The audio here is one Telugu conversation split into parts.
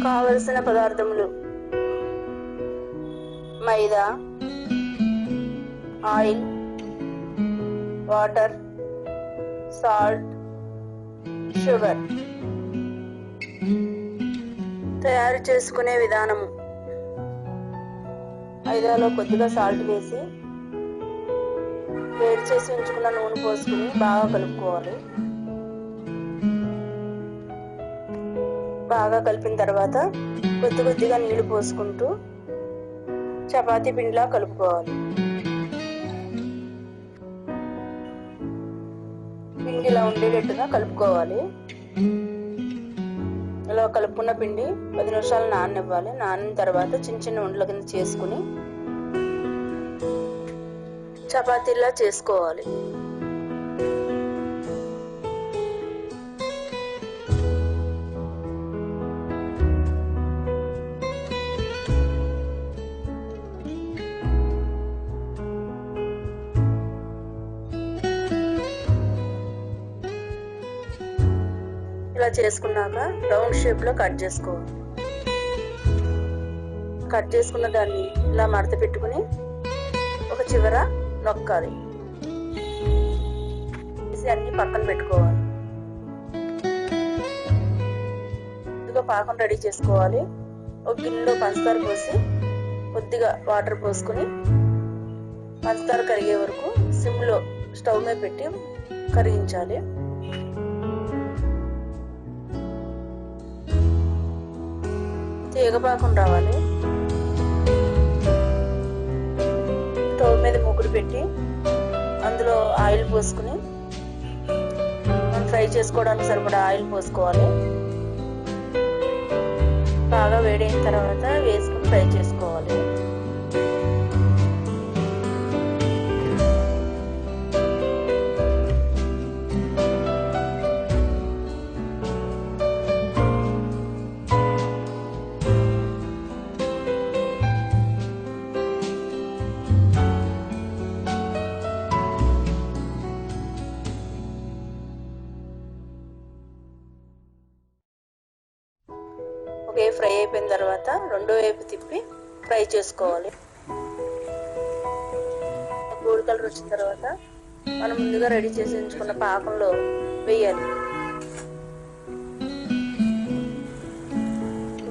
కావలసిన పదార్థములు: మైదా, ఆయిల్, వాటర్, సాల్ట్, షుగర్. తయారు చేసుకునే విధానము: మైదాలో కొద్దిగా సాల్ట్ వేసి వేడి చేసి ఉంచుకున్న నూనె పోసుకుని బాగా కలుపుకోవాలి. బాగా కలిపిన తర్వాత కొద్దిగా నీళ్లు పోసుకుంటూ చపాతీ పిండిలా కలుపుకోవాలి. పిండి ఇలా ఉండేటట్టుగా కలుపుకోవాలి. ఇలా కలుపుకున్న పిండి 10 నిమిషాలు నాననివ్వాలి. నానిన తర్వాత చిన్న చిన్న ఉండల కింద చేసుకుని చపాతీలా చేసుకోవాలి. ఇలా చేసుకున్నాక రౌండ్ షేప్ లో కట్ చేసుకోవాలి. కట్ చేసుకున్న దాన్ని ఇలా మడత పెట్టుకుని ఒక చివర నొక్కాలి. అన్ని పక్కన పెట్టుకోవాలి. కొద్దిగా పాకం రెడీ చేసుకోవాలి. ఒక గిన్నెలో పంచదార పోసి కొద్దిగా వాటర్ పోసుకుని పంచదార కరిగే వరకు సిమ్లో స్టవ్ మీద పెట్టి కరిగించాలి. తీగపాకం రావాలి. స్టవ్ మీద మూకుడు పెట్టి అందులో ఆయిల్ పోసుకుని మనం ఫ్రై చేసుకోవడానికి సరిపడా ఆయిల్ పోసుకోవాలి. బాగా వేడైన తర్వాత వేసుకుని ఫ్రై చేసుకోవాలి. ఫ్రై అయిపోయిన తర్వాత రెండో వైపు తిప్పి ఫ్రై చేసుకోవాలి. గోల్డ్ కలర్ వచ్చిన తర్వాత మనం ముందుగా రెడీ చేసి ఉంచుకున్న పాకంలో వేయాలి.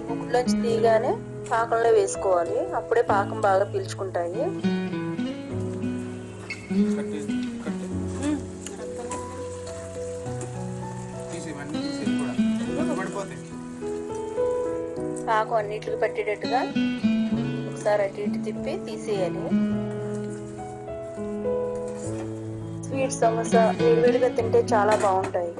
ముక్కులోంచి తీయగానే పాకంలో వేసుకోవాలి. అప్పుడే పాకం బాగా పీల్చుకుంటాయి. పాకం అన్నిటికి పట్టేటట్టుగా ఒకసారి అటు ఇటు తిప్పి తీసేయాలి. స్వీట్ సమోసా వేడివేడిగా తింటే చాలా బాగుంటాయి.